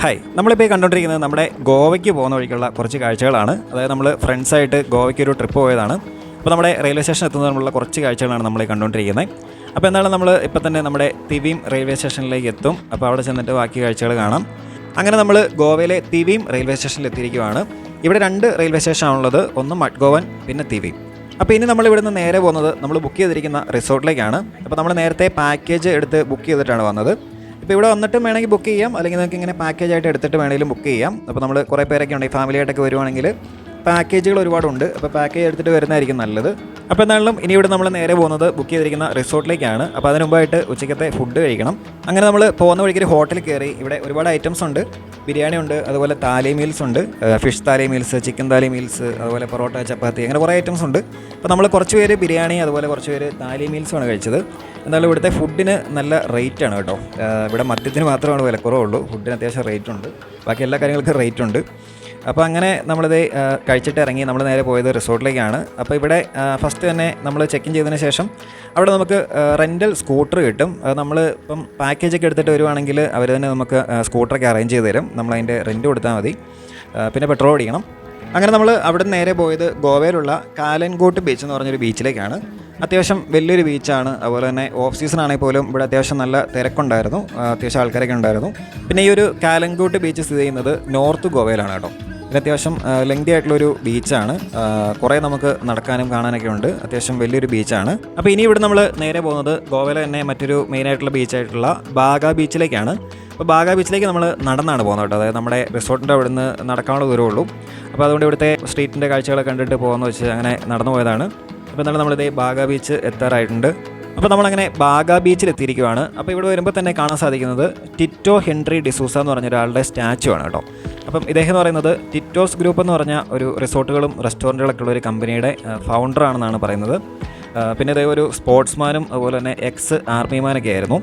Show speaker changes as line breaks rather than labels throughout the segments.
Hi, നമ്മളിപ്പോൾ കണ്ടുകൊണ്ടിരിക്കുന്നത് നമ്മുടെ ഗോവയ്ക്ക് പോകുന്ന വഴിക്കുള്ള കുറച്ച് കാഴ്ചകളാണ്. അതായത് നമ്മൾ ഫ്രണ്ട്സായിട്ട് ഗോവയ്ക്ക് ഒരു ട്രിപ്പ് പോയതാണ്. അപ്പോൾ നമ്മുടെ റെയിൽവേ സ്റ്റേഷൻ എത്തുന്നതിനുള്ള കുറച്ച് കാഴ്ചകളാണ് നമ്മൾ കണ്ടുകൊണ്ടിരിക്കുന്നത്. അപ്പോൾ എന്താണ് നമ്മൾ ഇപ്പോൾ തന്നെ നമ്മുടെ തിവീം റെയിൽവേ സ്റ്റേഷനിലേക്ക് എത്തും. അപ്പോൾ അവിടെ ചെന്നിട്ട് ബാക്കി കാഴ്ചകൾ കാണാം. അങ്ങനെ നമ്മൾ ഗോവയിലെ തിവീം റെയിൽവേ സ്റ്റേഷനിൽ എത്തിയിരിക്കുകയാണ്. ഇവിടെ 2 റെയിൽവേ സ്റ്റേഷനാണുള്ളത്, ഒന്ന് മഡ്ഗോവൻ പിന്നെ തിവീം. അപ്പോൾ ഇനി നമ്മൾ ഇവിടുന്ന് നേരെ പോകുന്നത് നമ്മൾ ബുക്ക് ചെയ്തിരിക്കുന്ന റിസോർട്ടിലേക്കാണ്. അപ്പോൾ നമ്മൾ നേരത്തെ പാക്കേജ് എടുത്ത് ബുക്ക് ചെയ്തിട്ടാണ് വന്നത്. ഇപ്പോൾ ഇവിടെ വന്നിട്ടും വേണമെങ്കിൽ ബുക്ക് ചെയ്യാം, അല്ലെങ്കിൽ നിങ്ങൾക്ക് ഇങ്ങനെ പാക്കേജായിട്ട് എടുത്തിട്ട് വേണമെങ്കിലും ബുക്ക് ചെയ്യാം. അപ്പോൾ നമ്മൾ കുറേ പേരൊക്കെ ഉണ്ട്, ഫാമിലിയായിട്ടൊക്കെ വരുവാണെങ്കിൽ പാക്കേജുകൾ ഒരുപാടുണ്ട്. അപ്പോൾ പാക്കേജ് എടുത്തിട്ട് വരുന്നതായിരിക്കും നല്ലത്. അപ്പോൾ എന്നാലും ഇനി ഇവിടെ നമ്മൾ നേരെ പോകുന്നത് ബുക്ക് ചെയ്തിരിക്കുന്ന റിസോർട്ടിലേക്കാണ്. അപ്പോൾ അതിന് മുമ്പായിട്ട് ഉച്ചയ്ക്കത്തെ ഫുഡ് കഴിക്കണം. അങ്ങനെ നമ്മൾ പോകുന്ന വഴിക്ക് ഒരു ഹോട്ടലിൽ കയറി. ഇവിടെ ഒരുപാട് ഐറ്റംസ് ഉണ്ട്. ബിരിയാണി ഉണ്ട്, അതുപോലെ താലി മീൽസ് ഉണ്ട്, ഫിഷ് താലി മീൽസ്, ചിക്കൻ താലി മീൽസ്, അതുപോലെ പൊറോട്ട, ചപ്പാത്തി, അങ്ങനെ കുറേ ഐറ്റംസ് ഉണ്ട്. അപ്പോൾ നമ്മൾ കുറച്ച് പേര് ബിരിയാണി, അതുപോലെ കുറച്ച് പേര് താലി മീൽസുമാണ് കഴിച്ചത്. എന്നാലും ഇവിടുത്തെ ഫുഡിന് നല്ല റേറ്റാണ് കേട്ടോ. ഇവിടെ മദ്യത്തിന് മാത്രമാണ് വിലക്കുറവുള്ളൂ, ഫുഡിന് അത്യാവശ്യം റേറ്റ് ഉണ്ട്, ബാക്കി എല്ലാ കാര്യങ്ങൾക്കും റേറ്റ് ഉണ്ട്. അപ്പോൾ അങ്ങനെ നമ്മളിത് കഴിച്ചിട്ട് ഇറങ്ങി നമ്മൾ നേരെ പോയത് റിസോർട്ടിലേക്കാണ്. അപ്പോൾ ഇവിടെ ഫസ്റ്റ് തന്നെ നമ്മൾ ചെക്ക് ഇൻ ചെയ്തതിന് ശേഷം അവിടെ നമുക്ക് റെൻ്റൽ സ്കൂട്ടർ കിട്ടും. നമ്മൾ ഇപ്പം പാക്കേജൊക്കെ എടുത്തിട്ട് വരുവാണെങ്കിൽ അവർ തന്നെ നമുക്ക് സ്കൂട്ടറൊക്കെ അറേഞ്ച് ചെയ്ത് തരും. നമ്മളതിൻ്റെ റെൻറ്റ് കൊടുത്താൽ മതി. പിന്നെ പെട്രോൾ അടിക്കണം. അങ്ങനെ നമ്മൾ അവിടെ നിന്ന് നേരെ പോയത് ഗോവയിലുള്ള കാലൻകോട്ട് ബീച്ച് എന്ന് പറഞ്ഞൊരു ബീച്ചിലേക്കാണ്. അത്യാവശ്യം വലിയൊരു ബീച്ചാണ്. അതുപോലെ തന്നെ ഓഫ് സീസൺ ആണെങ്കിൽ പോലും ഇവിടെ അത്യാവശ്യം നല്ല തിരക്കുണ്ടായിരുന്നു, അത്യാവശ്യം ആൾക്കാരൊക്കെ ഉണ്ടായിരുന്നു. പിന്നെ ഈ ഒരു കാലൻകോട്ട് ബീച്ച് സ്ഥിതി ചെയ്യുന്നത് നോർത്ത് ഗോവയിലാണ് കേട്ടോ. ഇത് അത്യാവശ്യം ലെങ്തി ആയിട്ടുള്ളൊരു ബീച്ചാണ്. കുറേ നമുക്ക് നടക്കാനും കാണാനൊക്കെ ഉണ്ട്. അത്യാവശ്യം വലിയൊരു ബീച്ചാണ്. അപ്പോൾ ഇനി ഇവിടെ നമ്മൾ നേരെ പോകുന്നത് ഗോവയിലെ തന്നെ മറ്റൊരു മെയിനായിട്ടുള്ള ബീച്ചായിട്ടുള്ള ബാഗ ബീച്ചിലേക്കാണ്. അപ്പോൾ ബാഗ ബീച്ചിലേക്ക് നമ്മൾ നടന്നാണ് പോകുന്നത് കേട്ടോ. അതായത് നമ്മുടെ റിസോർട്ടിൻ്റെ അവിടെ നിന്ന് നടക്കാനുള്ള ദൂരമുള്ളൂ. അപ്പോൾ അതുകൊണ്ട് ഇവിടുത്തെ സ്ട്രീറ്റിൻ്റെ കാഴ്ചകളൊക്കെ കണ്ടിട്ട് പോകുമെന്ന് വെച്ച് അങ്ങനെ നടന്നു പോയതാണ്. അപ്പോൾ എന്നാലും നമ്മളിതേ ബാഗ ബീച്ച് എത്താറായിട്ടുണ്ട്. അപ്പോൾ നമ്മളങ്ങനെ ബാഗ ബീച്ചിൽ എത്തിയിരിക്കുകയാണ്. അപ്പോൾ ഇവിടെ വരുമ്പോൾ തന്നെ കാണാൻ സാധിക്കുന്നത് ടിറ്റോ ഹെൻറി ഡിസൂസ എന്ന് പറഞ്ഞ ഒരാളുടെ സ്റ്റാച്ചു ആണ് കേട്ടോ. അപ്പം ഇദ്ദേഹം എന്ന് പറയുന്നത് ടിറ്റോസ് ഗ്രൂപ്പ് എന്ന് പറഞ്ഞ ഒരു റിസോർട്ടുകളും റെസ്റ്റോറൻറ്റുകളൊക്കെ ഉള്ള ഒരു കമ്പനിയുടെ ഫൗണ്ടറാണെന്നാണ് പറയുന്നത്. പിന്നെ ഇദ്ദേഹം ഒരു സ്പോർട്സ്മാനും അതുപോലെ തന്നെ എക്സ് ആർമിമാനൊക്കെ ആയിരുന്നു.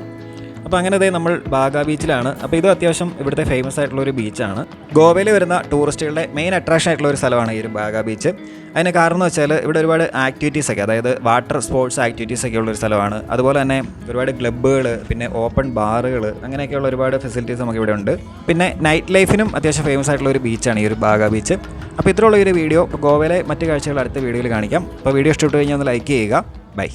അപ്പോൾ അങ്ങനെ ഇതേ നമ്മൾ ബാഗ ബീച്ചിലാണ്. അപ്പോൾ ഇത് അത്യാവശ്യം ഇവിടുത്തെ ഫേമസ് ആയിട്ടുള്ള ഒരു ബീച്ചാണ്. ഗോവയിൽ വരുന്ന ടൂറിസ്റ്റുകളുടെ മെയിൻ അട്രാക്ഷൻ ആയിട്ടുള്ള ഒരു സ്ഥലമാണ് ഈ ഒരു ബാഗ ബീച്ച്. അതിന് കാരണം എന്ന് വെച്ചാൽ ഇവിടെ ഒരുപാട് ആക്ടിവിറ്റീസൊക്കെ, അതായത് വാട്ടർ സ്പോർട്സ് ആക്ടിവിറ്റീസൊക്കെ ഉള്ളൊരു സ്ഥലമാണ്. അതുപോലെ തന്നെ ഒരുപാട് ക്ലബ്ബുകൾ, പിന്നെ ഓപ്പൺ ബാറുകൾ, അങ്ങനെയൊക്കെയുള്ള ഒരുപാട് ഫെസിലിറ്റീസ് നമുക്ക് ഇവിടെ ഉണ്ട്. പിന്നെ നൈറ്റ് ലൈഫിനും അത്യാവശ്യം ഫേമസ് ആയിട്ടുള്ള ഒരു ബീച്ചാണ് ഈ ഒരു ബാഗ ബീച്ച്. അപ്പോൾ ഇത്രയുള്ള ഒരു വീഡിയോ. ഇപ്പോൾ ഗോവയിലെ മറ്റ് കാഴ്ചകൾ അടുത്ത വീഡിയോയിൽ കാണിക്കാം. അപ്പോൾ വീഡിയോ ഇഷ്ടപ്പെട്ടു കഴിഞ്ഞാൽ ഒന്ന് ലൈക്ക് ചെയ്യുക. ബൈ.